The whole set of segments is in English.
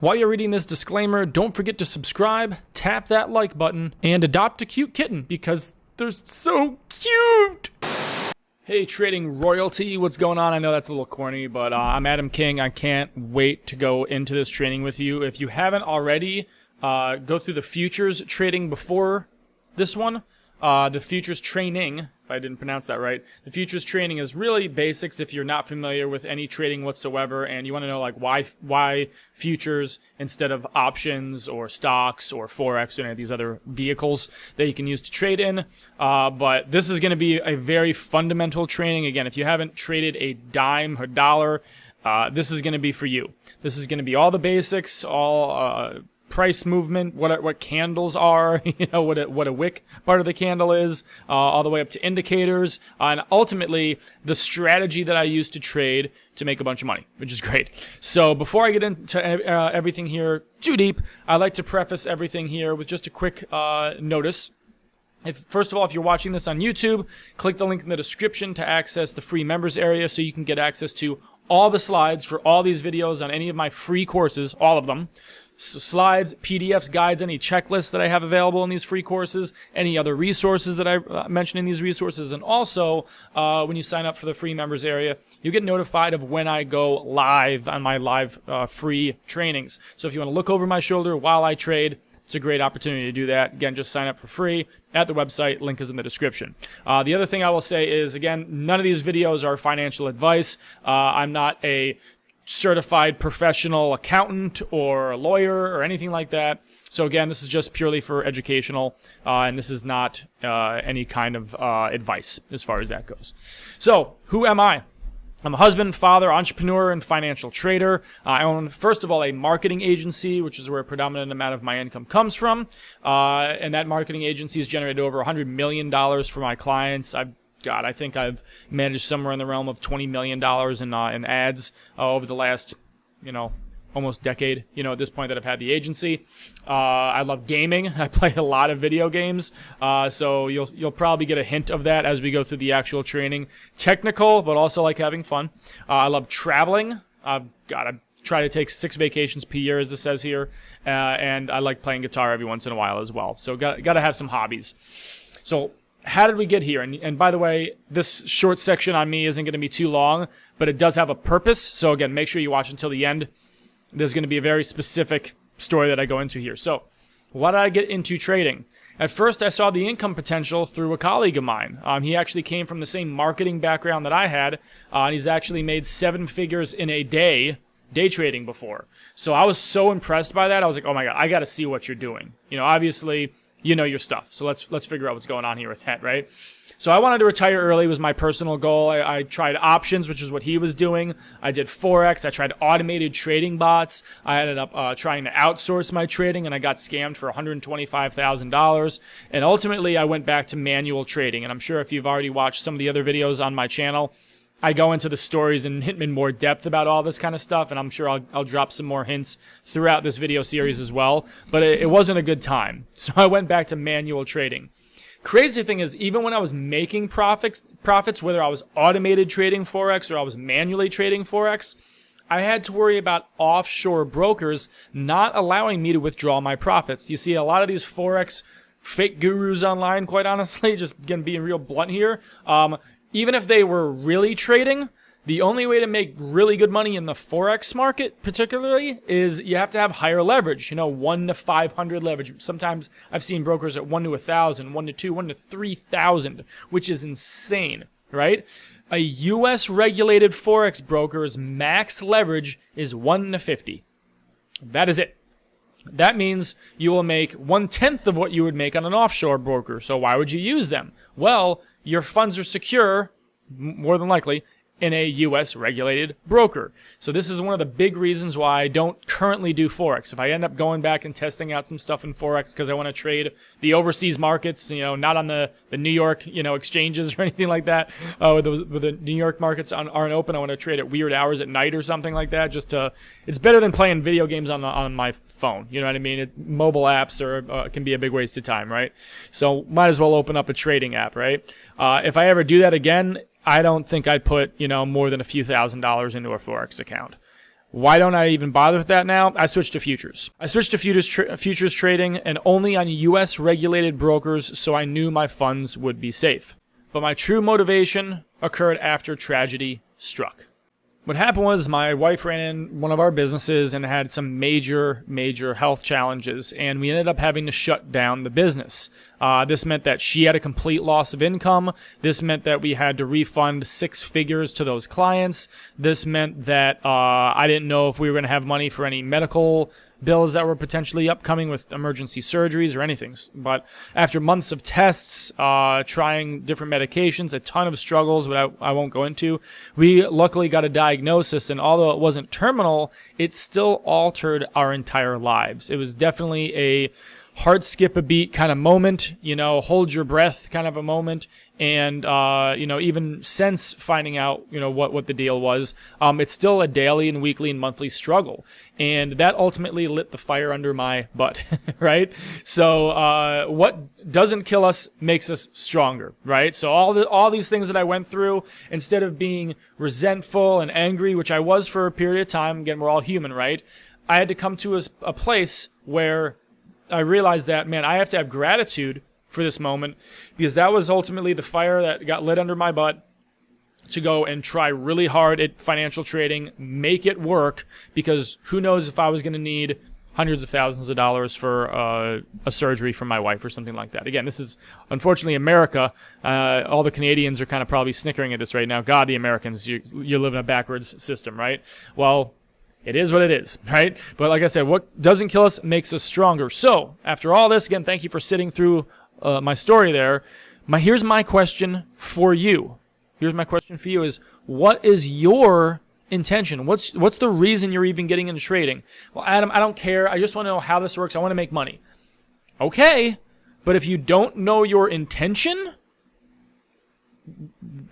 While you're reading this disclaimer, don't forget to subscribe, tap that like button, and adopt a cute kitten because they're so cute. Hey, trading royalty, what's going on? I know that's a little corny, but I'm Adam King. I can't wait to go into this training with you. If you haven't already, go through the futures trading before this one. The futures training, if I didn't pronounce that right, the futures training is really basics if you're not familiar with any trading whatsoever and you want to know like why futures instead of options or stocks or Forex or any of these other vehicles that you can use to trade in. But this is going to be a very fundamental training. Again, if you haven't traded a dime or dollar, this is going to be for you. This is going to be all the basics, all price movement, what candles are, what a wick part of the candle is, all the way up to indicators, and ultimately the strategy that I use to trade to make a bunch of money, which is great. So before I get into everything here too deep, I like to preface everything here with just a quick notice. First of all, if you're watching this on YouTube, click the link in the description to access the free members area so you can get access to all the slides for all these videos on any of my free courses, all of them. So slides, PDFs, guides, any checklists that I have available in these free courses, any other resources that I mention in these resources, and also when you sign up for the free members area, you get notified of when I go live on my live free trainings. So if you want to look over my shoulder while I trade, it's a great opportunity to do that. Again, just sign up for free at the website. Link is in the description. The other thing I will say is, again, none of these videos are financial advice. I'm not a certified professional accountant or a lawyer or anything like that. So again, this is just purely for educational, and this is not any kind of advice as far as that goes. So who am I? I'm a husband, father, entrepreneur, and financial trader. I own, first of all, a marketing agency, which is where a predominant amount of my income comes from. And that marketing agency has generated over $100 million for my clients. I think I've managed somewhere in the realm of $20 million in ads over the last, almost decade, at this point that I've had the agency. I love gaming. I play a lot of video games. So you'll probably get a hint of that as we go through the actual training. Technical, but also like having fun. I love traveling. I try to take 6 vacations per year, as it says here. And I like playing guitar every once in a while as well. So got to have some hobbies. So how did we get here? And by the way, this short section on me isn't going to be too long, but it does have a purpose. So again, make sure you watch until the end. There's going to be a very specific story that I go into here. So why did I get into trading? At first, I saw the income potential through a colleague of mine. He actually came from the same marketing background that I had, and he's actually made 7 figures in a day trading before. So I was so impressed by that. I was like, oh my God, I got to see what you're doing. Obviously, you know your stuff. So let's figure out what's going on here with that, right? So I wanted to retire early was my personal goal. I tried options, which is what he was doing. I did Forex. I tried automated trading bots. I ended up trying to outsource my trading, and I got scammed for $125,000. And ultimately, I went back to manual trading. And I'm sure if you've already watched some of the other videos on my channel, I go into the stories and hit in more depth about all this kind of stuff, and I'm sure I'll drop some more hints throughout this video series as well. But it wasn't a good time, so I went back to manual trading. Crazy thing is, even when I was making profits, whether I was automated trading Forex or I was manually trading Forex, I had to worry about offshore brokers not allowing me to withdraw my profits. You see, a lot of these Forex fake gurus online, quite honestly, just again being real blunt here, even if they were really trading, the only way to make really good money in the Forex market particularly is you have to have higher leverage, 1 to 500 leverage. Sometimes I've seen brokers at 1 to 1,000, 1 to 2, 1 to 3,000, which is insane, right? A U.S. regulated Forex broker's max leverage is 1 to 50. That is it. That means you will make 1/10 of what you would make on an offshore broker. So why would you use them? Well, your funds are secure, more than likely, in a U.S. regulated broker. So this is one of the big reasons why I don't currently do Forex. If I end up going back and testing out some stuff in Forex because I want to trade the overseas markets, not on the New York, exchanges or anything like that, where the New York markets aren't open, I want to trade at weird hours at night or something like that. It's better than playing video games on my phone. You know what I mean? Mobile apps can be a big waste of time, right? So might as well open up a trading app, right? If I ever do that again, I don't think I'd put, more than a few $1,000s into a Forex account. Why don't I even bother with that now? I switched to futures. I switched to futures trading and only on US regulated brokers, so I knew my funds would be safe. But my true motivation occurred after tragedy struck. What happened was my wife ran in one of our businesses and had some major health challenges, and we ended up having to shut down the business. This meant that she had a complete loss of income. This meant that we had to refund 6 figures to those clients. This meant that I didn't know if we were going to have money for any medical bills that were potentially upcoming with emergency surgeries or anything. But after months of tests, trying different medications, a ton of struggles, but I won't go into, we luckily got a diagnosis, and although it wasn't terminal, it still altered our entire lives. It was definitely a heart skip a beat kind of moment, hold your breath kind of a moment. And, even since finding out, what the deal was, it's still a daily and weekly and monthly struggle. And that ultimately lit the fire under my butt, right? So, what doesn't kill us makes us stronger, right? So all these things that I went through, instead of being resentful and angry, which I was for a period of time, again, we're all human, right? I had to come to a place where I realized that, man, I have to have gratitude for this moment, because that was ultimately the fire that got lit under my butt to go and try really hard at financial trading, make it work, because who knows if I was going to need hundreds of thousands of dollars for a surgery for my wife or something like that. Again, this is unfortunately America. All the Canadians are kind of probably snickering at this right now. God, the Americans, you live in a backwards system, right? Well, it is what it is, right? But like I said, what doesn't kill us makes us stronger. So after all this, again, thank you for sitting through my story there. Here's my question for you. Here's my question for you is, what is your intention? What's the reason you're even getting into trading? Well, Adam, I don't care. I just want to know how this works. I want to make money. Okay, but if you don't know your intention,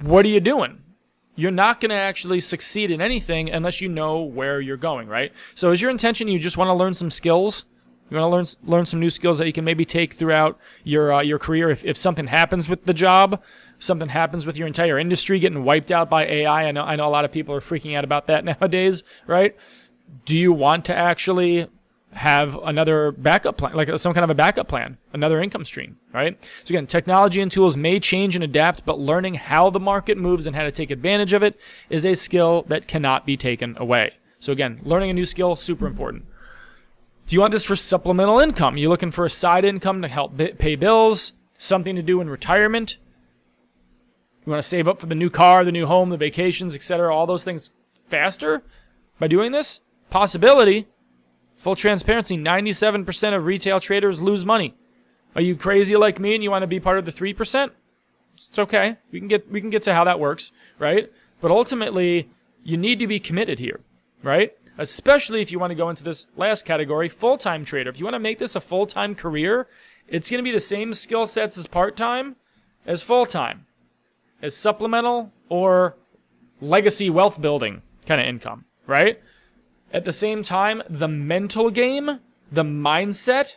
what are you doing? You're not going to actually succeed in anything unless you know where you're going, right? So is your intention you just want to learn some skills? You want to learn some new skills that you can maybe take throughout your career. If something happens with the job, something happens with your entire industry getting wiped out by AI. I know a lot of people are freaking out about that nowadays, right? Do you want to actually have another backup plan, like some kind of a backup plan, another income stream, right? So again, technology and tools may change and adapt, but learning how the market moves and how to take advantage of it is a skill that cannot be taken away. So again, learning a new skill, super important. Do you want this for supplemental income? You're looking for a side income to help pay bills, something to do in retirement. You want to save up for the new car, the new home, the vacations, etc., all those things faster by doing this? Possibility. Full transparency, 97% of retail traders lose money. Are you crazy like me and you want to be part of the 3%? It's okay. We can get to how that works, right? But ultimately, you need to be committed here, right? Especially if you want to go into this last category, full-time trader. If you want to make this a full-time career, it's going to be the same skill sets as part-time as full-time, as supplemental or legacy wealth building kind of income, right? At the same time, the mental game, the mindset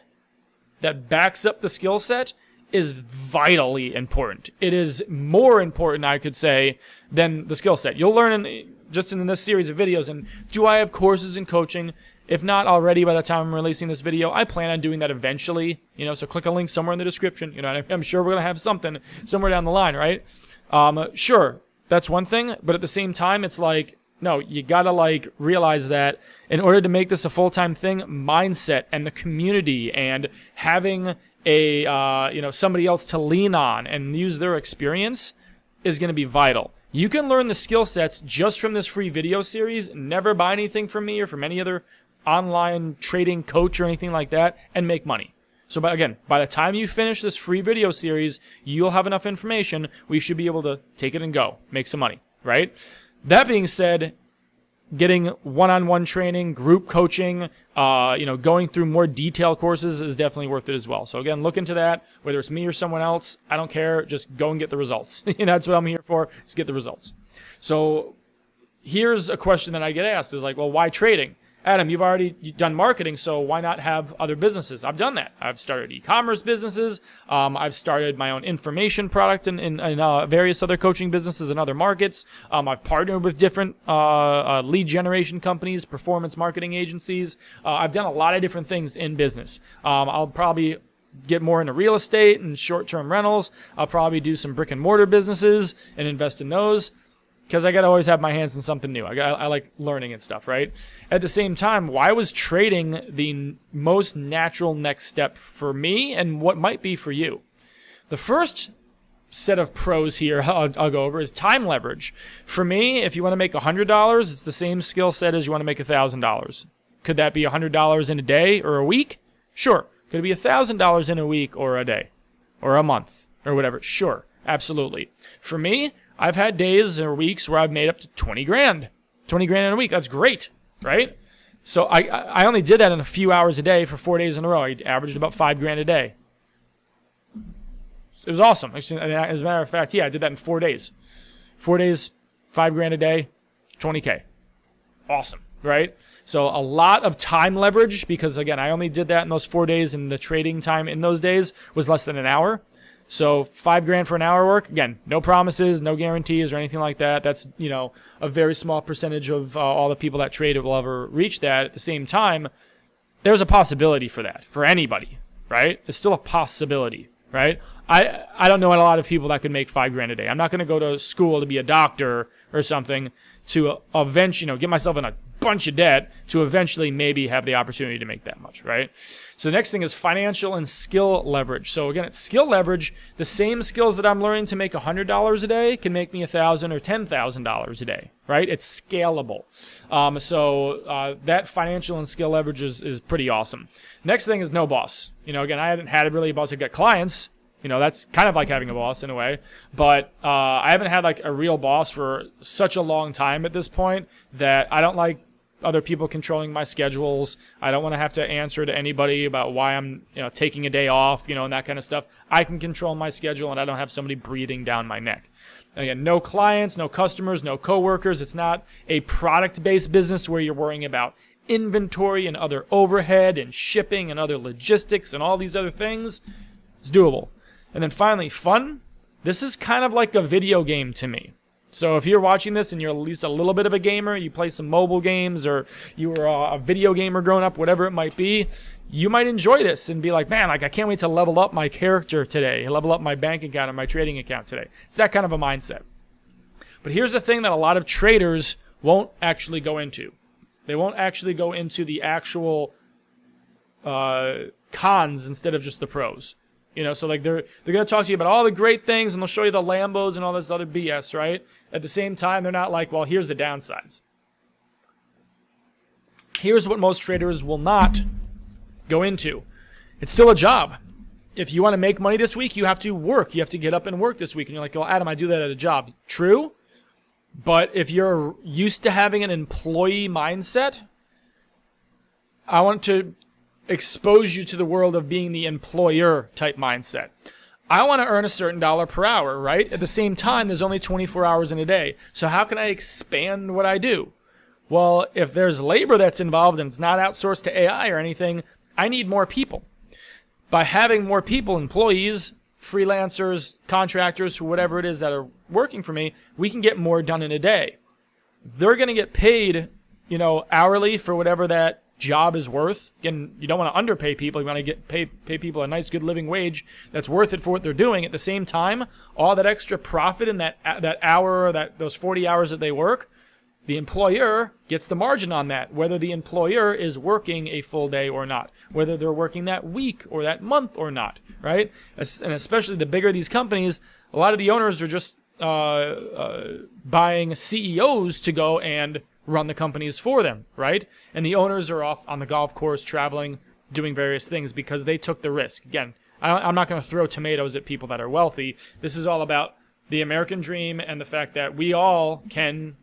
that backs up the skill set is vitally important. It is more important, I could say, than the skill set. You'll learn just in this series of videos. And do I have courses in coaching? If not already, by the time I'm releasing this video, I plan on doing that eventually. So click a link somewhere in the description. I'm sure we're gonna have something somewhere down the line, right? Sure, that's one thing, but at the same time, it's like, no, you gotta realize that in order to make this a full-time thing, mindset and the community and having a somebody else to lean on and use their experience is going to be vital. You can learn the skill sets just from this free video series. Never buy anything from me or from any other online trading coach or anything like that and make money. So by the time you finish this free video series, you'll have enough information where you should be able to take it and go, make some money, right? That being said, getting one-on-one training, group coaching, going through more detailed courses is definitely worth it as well. So again, look into that. Whether it's me or someone else, I don't care. Just go and get the results. That's what I'm here for. Just get the results. So here's a question that I get asked is well, why trading? Adam, you've already done marketing, so why not have other businesses? I've done that. I've started e-commerce businesses. I've started my own information product in various other coaching businesses in other markets. I've partnered with different lead generation companies, performance marketing agencies. I've done a lot of different things in business. I'll probably get more into real estate and short-term rentals. I'll probably do some brick and mortar businesses and invest in those, because I got to always have my hands in something new. I like learning and stuff, right? At the same time, why was trading the most natural next step for me and what might be for you? The first set of pros here I'll go over is time leverage. For me, if you want to make $100, it's the same skill set as you want to make $1,000. Could that be $100 in a day or a week? Sure. Could it be $1,000 in a week or a day or a month or whatever? Sure, absolutely. For me, I've had days or weeks where I've made up to 20 grand. 20 grand in a week. That's great, right? So I only did that in a few hours a day for 4 days in a row. I averaged about 5 grand a day. It was awesome. As a matter of fact, yeah, I did that in 4 days. 4 days, 5 grand a day, 20K. Awesome, right? So a lot of time leverage, because again, I only did that in those 4 days, and the trading time in those days was less than an hour. So 5 grand for an hour work, again, no promises, no guarantees or anything like that. That's, a very small percentage of all the people that trade will ever reach that. At the same time, there's a possibility for that, for anybody, right? It's still a possibility, right? I don't know a lot of people that could make 5 grand a day. I'm not going to go to school to be a doctor or something to eventually, get myself in a bunch of debt to eventually maybe have the opportunity to make that much, right? So the next thing is financial and skill leverage. So again, it's skill leverage. The same skills that I'm learning to make $100 a day can make me $1,000 or $10,000 a day, right? It's scalable. So that financial and skill leverage is pretty awesome. Next thing is no boss. Again, I haven't had really a boss. I've got clients. That's kind of like having a boss in a way, but I haven't had like a real boss for such a long time at this point that I don't like other people controlling my schedules. I don't want to have to answer to anybody about why I'm, taking a day off, and that kind of stuff. I can control my schedule, and I don't have somebody breathing down my neck. And again, no clients, no customers, no coworkers. It's not a product-based business where you're worrying about inventory and other overhead and shipping and other logistics and all these other things. It's doable. And then finally, fun. This is kind of like a video game to me. So if you're watching this and you're at least a little bit of a gamer, you play some mobile games, or you were a video gamer growing up, whatever it might be, you might enjoy this and be like, man, I can't wait to level up my character today, level up my bank account or my trading account today. It's that kind of a mindset. But here's the thing that a lot of traders won't actually go into. They won't actually go into the actual cons instead of just the pros. So like they're going to talk to you about all the great things, and they'll show you the Lambos and all this other BS, right? At the same time, they're not like, well, here's the downsides. Here's what most traders will not go into. It's still a job. If you want to make money this week, you have to work. You have to get up and work this week. And you're like, well, Adam, I do that at a job. True. But if you're used to having an employee mindset, I want to expose you to the world of being the employer type mindset. I want to earn a certain dollar per hour, right? At the same time, there's only 24 hours in a day. So how can I expand what I do? Well, if there's labor that's involved and it's not outsourced to AI or anything, I need more people. By having more people, employees, freelancers, contractors, whatever it is that are working for me, we can get more done in a day. They're going to get paid, hourly for whatever that job is worth. Again, you don't want to underpay people. You want to pay people a nice, good living wage that's worth it for what they're doing. At the same time, all that extra profit in that hour or those 40 hours that they work, the employer gets the margin on that, whether the employer is working a full day or not, whether they're working that week or that month or not, right? And especially the bigger these companies, a lot of the owners are just buying CEOs to go and run the companies for them, right? And the owners are off on the golf course traveling, doing various things because they took the risk. Again, I'm not going to throw tomatoes at people that are wealthy. This is all about the American dream and the fact that we all can,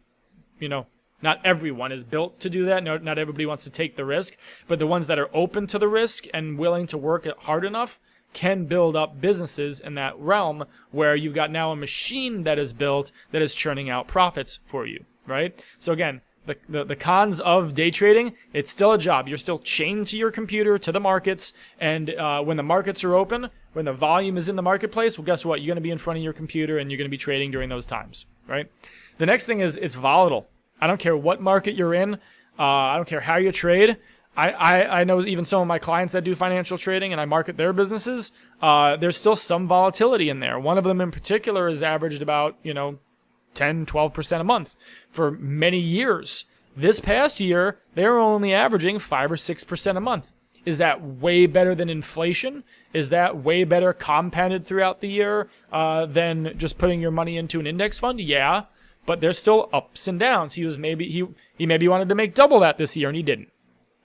not everyone is built to do that. No, not everybody wants to take the risk, but the ones that are open to the risk and willing to work it hard enough can build up businesses in that realm where you've got now a machine that is built that is churning out profits for you, right? So again, the cons of day trading, it's still a job. You're still chained to your computer, to the markets, and when the markets are open, when the volume is in the marketplace, well, guess what? You're going to be in front of your computer, and you're going to be trading during those times, right? The next thing is it's volatile. I don't care what market you're in. I don't care how you trade. I know even some of my clients that do financial trading and I market their businesses, there's still some volatility in there. One of them in particular has averaged about, 10, 12% a month for many years. This past year, they were only averaging 5 or 6% a month. Is that way better than inflation? Is that way better compounded throughout the year than just putting your money into an index fund? Yeah, but there's still ups and downs. He maybe wanted to make double that this year and he didn't.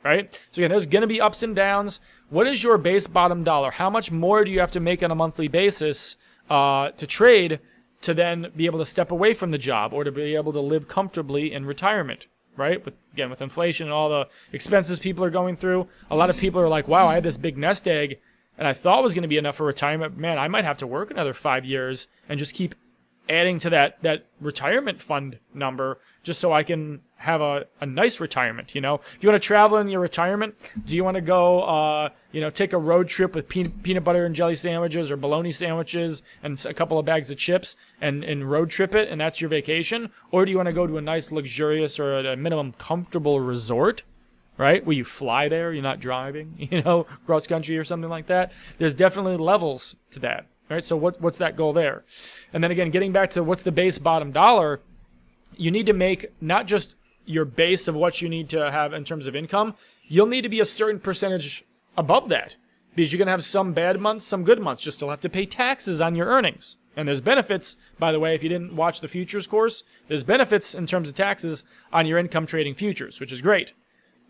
Right? So again, there's going to be ups and downs. What is your base bottom dollar? How much more do you have to make on a monthly basis to trade to then be able to step away from the job or to be able to live comfortably in retirement? Right? With inflation and all the expenses people are going through, a lot of people are like, wow, I had this big nest egg and I thought it was going to be enough for retirement. Man, I might have to work another 5 years and just keep adding to that retirement fund number just so I can have a nice retirement. If you want to travel in your retirement, do you want to go take a road trip with peanut butter and jelly sandwiches or bologna sandwiches and a couple of bags of chips and road trip it and that's your vacation? Or do you want to go to a nice luxurious or at a minimum comfortable resort, right, where you fly there, you're not driving, cross country or something like that? There's definitely levels to that. Right, so what's that goal there? And then again, getting back to what's the base bottom dollar, you need to make not just your base of what you need to have in terms of income, you'll need to be a certain percentage above that because you're going to have some bad months, some good months. You'll still have to pay taxes on your earnings. And there's benefits, by the way, if you didn't watch the futures course, there's benefits in terms of taxes on your income trading futures, which is great.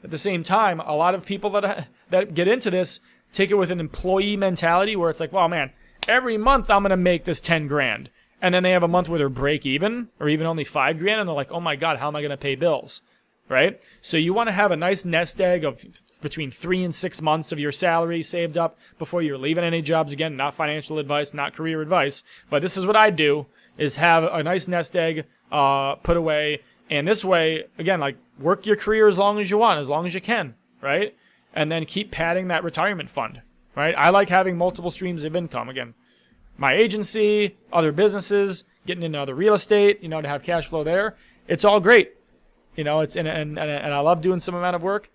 At the same time, a lot of people that get into this take it with an employee mentality where it's like, well, man, every month I'm going to make this 10 grand. And then they have a month where they're break even or even only 5 grand. And they're like, oh my God, how am I going to pay bills? Right? So you want to have a nice nest egg of between 3 and 6 months of your salary saved up before you're leaving any jobs. Again, not financial advice, not career advice. But this is what I do is have a nice nest egg put away. And this way, again, like work your career as long as you want, as long as you can. Right? And then keep padding that retirement fund. Right? I like having multiple streams of income. Again, my agency, other businesses, getting into other real estate, to have cash flow there. It's all great. And I love doing some amount of work.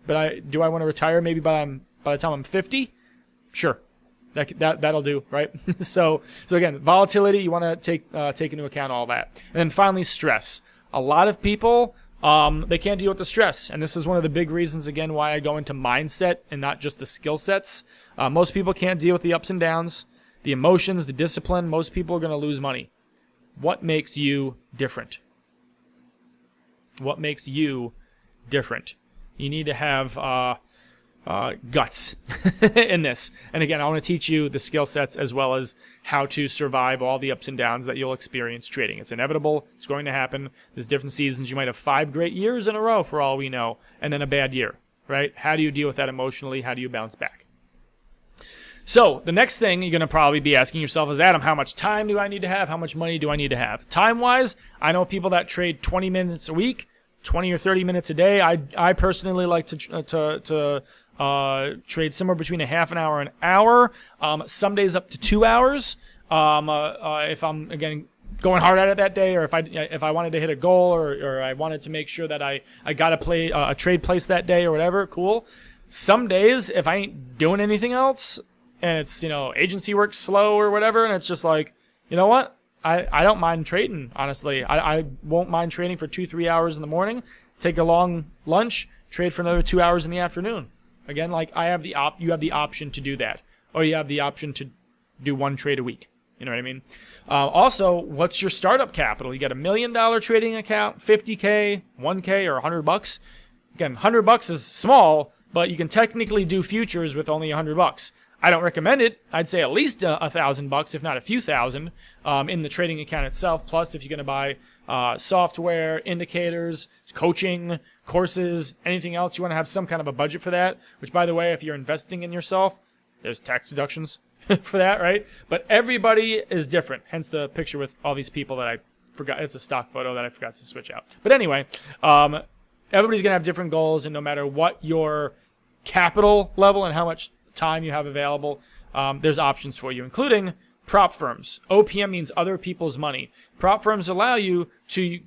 But do I want to retire maybe by the time I'm 50? Sure. That'll do, right? So again, volatility, you want to take into account all that. And then finally, stress. A lot of people they can't deal with the stress. And this is one of the big reasons, again, why I go into mindset and not just the skill sets. Most people can't deal with the ups and downs, the emotions, the discipline. Most people are going to lose money. What makes you different? What makes you different? You need to have guts in this. And again, I want to teach you the skill sets as well as how to survive all the ups and downs that you'll experience trading. It's inevitable. It's going to happen. There's different seasons. You might have 5 great years in a row for all we know, and then a bad year, right? How do you deal with that emotionally? How do you bounce back? So the next thing you're going to probably be asking yourself is, Adam, how much time do I need to have? How much money do I need to have? Time-wise, I know people that trade 20 minutes a week, 20 or 30 minutes a day. I personally like to trade somewhere between a half an hour and an hour. Some days up to 2 hours. If I'm again going hard at it that day, or if I wanted to hit a goal, or I wanted to make sure that I got to play a trade place that day or whatever, cool. Some days if I ain't doing anything else and it's agency work slow or whatever, and it's just like, you know what? I don't mind trading, honestly. I won't mind trading for 2-3 hours in the morning, take a long lunch, trade for another 2 hours in the afternoon. Again, like you have the option to do that, or you have the option to do 1 trade a week. You know what I mean? Also, what's your startup capital? You got $1 million trading account, $50K, $1K, or $100. Again, $100 is small, but you can technically do futures with only $100. I don't recommend it. I'd say at least $1,000, if not a few thousand, in the trading account itself. Plus, if you're going to buy software, indicators, coaching, courses, anything else, you want to have some kind of a budget for that. Which, by the way, if you're investing in yourself, there's tax deductions for that, right? But everybody is different. Hence the picture with all these people that I forgot. It's a stock photo that I forgot to switch out. But anyway, everybody's going to have different goals, and no matter what your capital level and how much time you have available, there's options for you, including prop firms. OPM means other people's money. Prop firms allow you to,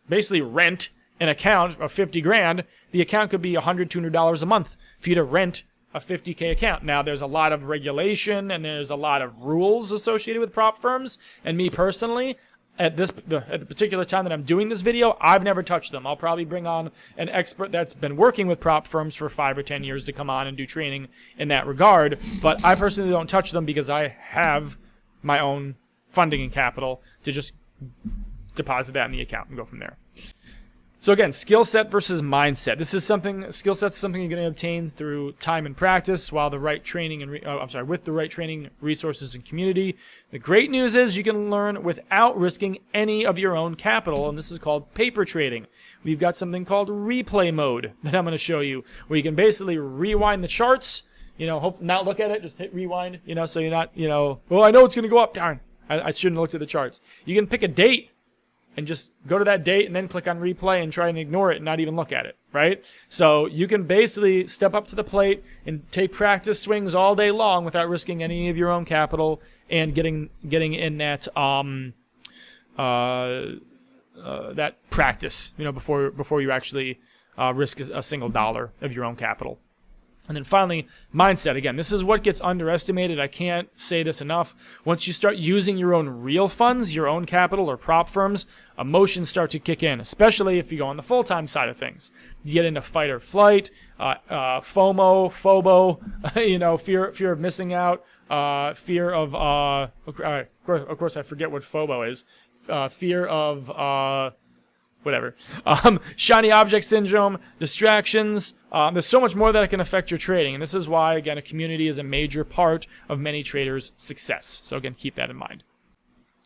basically rent an account of 50 grand. The account could be $100, $200 a month for you to rent a 50K account. Now, there's a lot of regulation and there's a lot of rules associated with prop firms. And me personally, at the particular time that I'm doing this video, I've never touched them. I'll probably bring on an expert that's been working with prop firms for 5 or 10 years to come on and do training in that regard. But I personally don't touch them because I have my own funding and capital to just deposit that in the account and go from there. So again, skill set versus mindset. Skill set is something you're going to obtain through time and practice, while the right training with the right training, resources, and community. The great news is you can learn without risking any of your own capital, and this is called paper trading. We've got something called replay mode that I'm going to show you, where you can basically rewind the charts, hope not look at it, just hit rewind, so you're not, well, I know it's going to go up. Darn, I shouldn't have looked at the charts. You can pick a date and just go to that date and then click on replay and try and ignore it and not even look at it, right? So you can basically step up to the plate and take practice swings all day long without risking any of your own capital and getting in that that practice, before you actually risk a single dollar of your own capital. And then finally, mindset. Again, this is what gets underestimated. I can't say this enough. Once you start using your own real funds, your own capital or prop firms, emotions start to kick in, especially if you go on the full-time side of things. You get into fight or flight, FOMO, FOBO, fear of missing out, fear of, of course I forget what FOBO is, fear of, whatever. Shiny object syndrome, distractions. There's so much more that can affect your trading. And this is why, again, a community is a major part of many traders' success. So again, keep that in mind.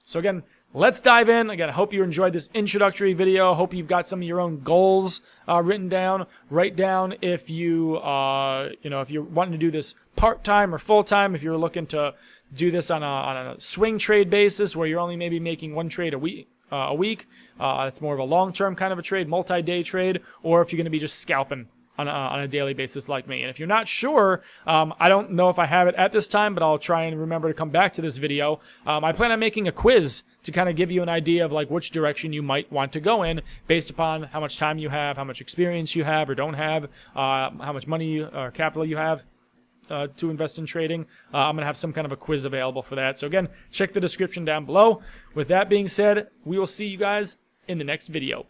So again, let's dive in. Again, I hope you enjoyed this introductory video. I hope you've got some of your own goals written down. Write down if you, if you're wanting to do this part-time or full-time, if you're looking to do this on a swing trade basis where you're only maybe making one trade a week. It's more of a long-term kind of a trade, multi-day trade, or if you're going to be just scalping on a daily basis like me. And if you're not sure, I don't know if I have it at this time, but I'll try and remember to come back to this video. I plan on making a quiz to kind of give you an idea of like which direction you might want to go in based upon how much time you have, how much experience you have or don't have, how much money or capital you have to invest in trading. I'm going to have some kind of a quiz available for that. So again, check the description down below. With that being said, we will see you guys in the next video.